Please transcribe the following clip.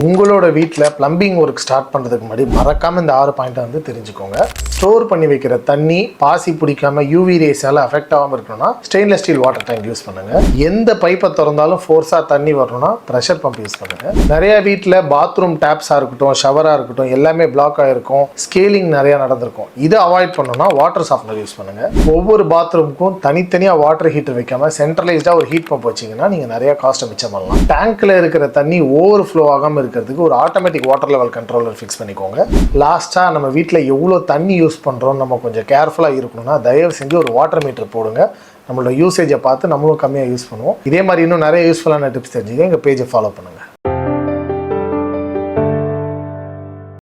உங்களோட வீட்டில் plumbing work start பண்ணுறதுக்கு முன்னாடி மறக்காமல் இந்த 6 பாயிண்ட்டை வந்து தெரிஞ்சுக்கோங்க. ஸ்டோர் பண்ணி வைக்கிற தண்ணி பாசி பிடிக்காம யூவி ரேஸால் அஃபெக்ட் ஆகாமல் இருக்கணும்னா stainless steel water tank use பண்ணுங்கள். எந்த பைப்பை திறந்தாலும் ஃபோர்ஸாக தண்ணி வரணும்னா ப்ரெஷர் பம்ப் யூஸ் பண்ணுங்கள். நிறைய வீட்டில் பாத்ரூம் டேப்ஸாக இருக்கட்டும், ஷவராக இருக்கட்டும், எல்லாமே பிளாக் ஆகிருக்கும், ஸ்கேலிங் நிறையா நடந்திருக்கும். இதை அவாய்ட் பண்ணணும்னா வாட்டர் சாஃப்ட்னர் யூஸ் பண்ணுங்கள். ஒவ்வொரு பாத்ரூமுக்கும் தனித்தனியாக வாட்டர் ஹீட்டர் வைக்காமல் சென்ட்ரலைஸ்டாக ஒரு ஹீட் பம்ப் வச்சிங்கன்னா நீங்கள் நிறையா காஸ்ட்டை மிச்சம் பண்ணலாம். டேங்க்கில் இருக்கிற தண்ணி ஓவர் ஃப்ளோ ஆகாமல் இருக்கிறதுக்கு ஒரு automatic water level controller fix பண்ணிக்கோங்க. லாஸ்ட்டாக நம்ம வீட்டில் எவ்வளோ தண்ணி யூஸ் பண்ணுறோம் நம்ம கொஞ்சம் கேர்ஃபுல்லாக இருக்கணும்னா தயவு செஞ்சு ஒரு வாட்டர் மீட்டர் போடுங்க. நம்மளோட யூசேஜை பார்த்து நம்மளும் கம்மியாக யூஸ் பண்ணுவோம். இதே மாதிரி இன்னும் நிறைய யூஸ்ஃபுல்லான டிப்ஸ் தெரிஞ்சுக்க எங்கள் பேஜை ஃபாலோ பண்ணுங்கள்.